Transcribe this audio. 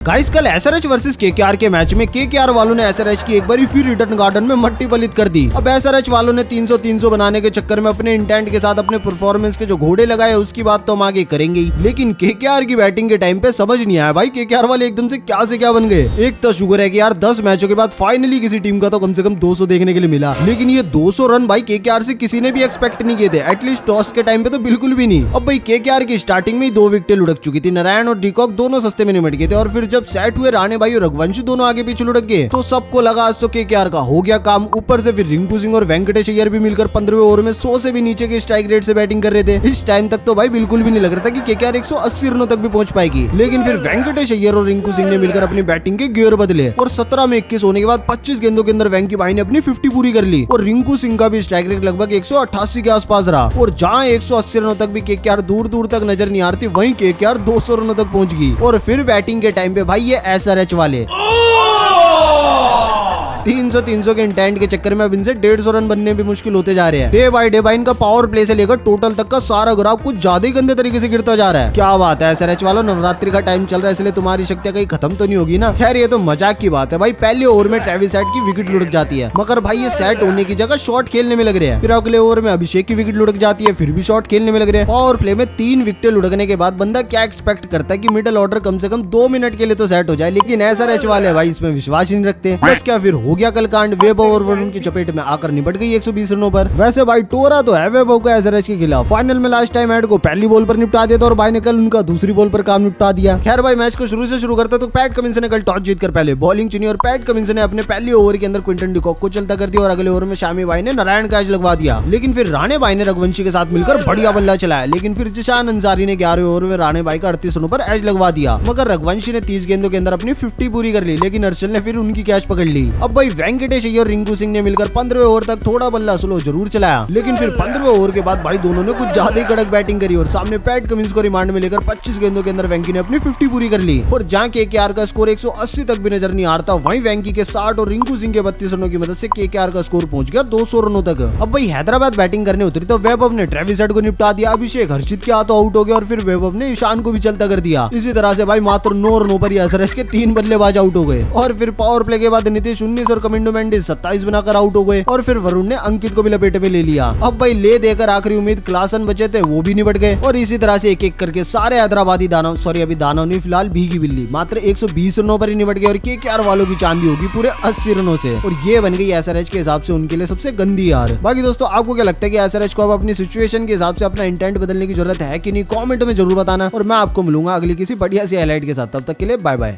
Guys कल SRH versus KKR के match में केकेआर वालों ने एसआरएच की एक बार फिर रिटर्न गार्डन में मट्टी पलित कर दी। अब एसआरएच वालों ने 300 बनाने के चक्कर में अपने इंटेंट के साथ अपने परफॉर्मेंस के जो घोड़े लगाए उसकी बात तो हम आगे करेंगे ही, लेकिन केकेआर की बैटिंग के टाइम पे समझ नहीं आया भाई केकेआर वाले एकदम से क्या बन गए। एक तो शुक्र है कि यार 10 मैचों के बाद फाइनली किसी टीम का तो कम से कम 200 देखने के लिए मिला, लेकिन ये 200 रन भाई केकेआर से किसी ने भी एक्सपेक्ट नहीं किए थे, एटलीस्ट टॉस के टाइम पे तो बिल्कुल भी नहीं। अब भाई केकेआर की स्टार्टिंग में ही 2 विकेटें लुढ़क चुकी थी, नारायण और डिकॉक दोनों सस्ते में निमट गए थे, और फिर जब सेट हुए राणे भाई और रघुवंशी दोनों आगे पीछे लुढ़क गए तो सबको लगा आज तो केकेआर का हो गया काम। ऊपर से फिर रिंकू सिंह और वेंकटेश अय्यर भी मिलकर 15वें ओवर में 100 से भी नीचे के स्ट्राइक रेट से बैटिंग कर रहे थे। इस टाइम तक तो भाई बिल्कुल भी नहीं लग रहा था कि केकेआर 180 रनों तक भी पहुंच पाएगी, लेकिन फिर वेंकटेश अय्यर और रिंकू सिंह ने मिलकर अपनी बैटिंग के गियर बदले और 17 में 21 होने के बाद 25 गेंदों के अंदर वेंकी भाई ने अपनी 50 पूरी कर ली और रिंकू सिंह का भी स्ट्राइक रेट लगभग 188 के आसपास रहा। और जहां 180 रनों तक भी केकेआर दूर दूर तक नजर नहीं आ रही थी, वहीं केकेआर 200 रनों तक पहुंच गई। और फिर बैटिंग के टाइम पे भाई ये एसआरएच वाले 300 के इंटेंट के चक्कर में अब इनसे 150 रन बनने भी मुश्किल होते जा रहे हैं। डे बाय डे भाई इनका पावर प्ले से लेकर टोटल तक का सारा ग्राफ कुछ ज्यादा ही गंदे तरीके से गिरता जा रहा है। क्या बात है एसआरएच वालों, नवरात्रि का टाइम चल रहा है इसलिए तुम्हारी शक्तियां कहीं खत्म तो नहीं होगी ना। खैर ये तो मजाक की बात है भाई, पहले ओवर में ट्रेविस हेड की विकेट लुढ़क जाती है, मगर भाई ये सेट होने की जगह शॉट खेलने में लग रहे हैं। फिर अगले ओवर में अभिषेक की विकेट लुढ़क जाती है, फिर भी शॉट खेलने में लग रहे हैं। पावर प्ले में 3 विकेटें लुढ़कने के बाद बंदा क्या एक्सपेक्ट करता है कि मिडिल ऑर्डर कम से कम 2 मिनट के लिए तो सेट हो जाए, लेकिन एसआरएच वाले भाई इसमें विश्वास ही नहीं रखते। बस क्या फिर हो गया कल कांड, वैभव और वरुण की चपेट में आकर निपट गई 120 रनों पर। वैसे भाई टोरा तो है वैभव का एसआरएच के खिलाफ, फाइनल में लास्ट टाइम हेड को पहली बॉल पर निपटा दिया था और भाई ने कल उनका दूसरी बॉल पर काम निपटा दिया। खैर भाई मैच को शुरू से शुरू करता तो पैट कमिंस ने कल टॉस जीतकर पहले बॉलिंग चुनी और पैट कमिंस ने अपने पहले ओवर के अंदर क्विंटन डिकॉक को चलता कर दिया और अगले ओवर में शामी भाई ने नारायण का एज लगवा दिया। लेकिन फिर राणे भाई ने रघुवंशी के साथ मिलकर बढ़िया बल्ला चलाया, लेकिन फिर जिशान अंसारी ने 11वें ओवर में राणे भाई का 38 रनों पर एज लगवा दिया, मगर रघुवंशी ने 30 गेंदों के अंदर अपनी 50 पूरी कर ली, लेकिन हर्षल ने फिर उनकी कैच पकड़ ली। अब भाई वेंकटेश अय्यर और रिंकू सिंह ने मिलकर 15वें ओवर तक थोड़ा बल्ला स्लो जरूर चलाया, लेकिन फिर 15वें ओवर के बाद भाई दोनों ने कुछ ज्यादा ही कड़क बैटिंग करी और सामने पैट कमिंस को रिमांड में लेकर 25 गेंदों के अंदर वेंकी ने अपनी 50 पूरी कर ली। और जहां केकेआर का स्कोर 180 तक भी नजर नहीं आ रहा, वहीं वेंकी के 60 और रिंकू सिंह के 32 रनों की मदद से केकेआर का स्कोर पहुंच गया 200 रनों तक। अब भाई हैदराबाद बैटिंग करने उतरी तो वैभव ने ट्रेविस हेड को निपटा दिया, अभिषेक हर्षित के हाथों आउट हो गया और फिर वैभव ने ईशान को भी चलता कर दिया। इसी तरह से भाई मात्र 9 रनों पर एसआरएच के 3 बल्लेबाज आउट हो गए और फिर पावर प्ले के बाद नीतीश 19 और कमिंडो मेंडिस 27 बनाकर आउट हो गए और फिर वरुण ने अंकित को भी लपेटे में ले लिया। अब भाई ले देकर आखिरी उम्मीद क्लासन बचे थे वो भी निपट गए और इसी तरह से एक एक करके सारे हैदराबादी दानव, सॉरी अभी दानव नहीं फिलहाल भीगी बिल्ली, मात्र 120 रनों पर ही निपट गए और केकेआर वालों की चांदी होगी पूरे 80 रनों से और ये बन गई एसआरएच के हिसाब से उनके लिए सबसे गंदी हार। बाकी दोस्तों आपको क्या लगता है कि एसआरएच को अब अपनी सिचुएशन के हिसाब से अपना इंटेंट बदलने की जरूरत है कि नहीं, कमेंट में जरूर बताना और मैं आपको मिलूंगा अगली किसी बढ़िया सी हाईलाइट के साथ। तब तक के लिए बाय बाय।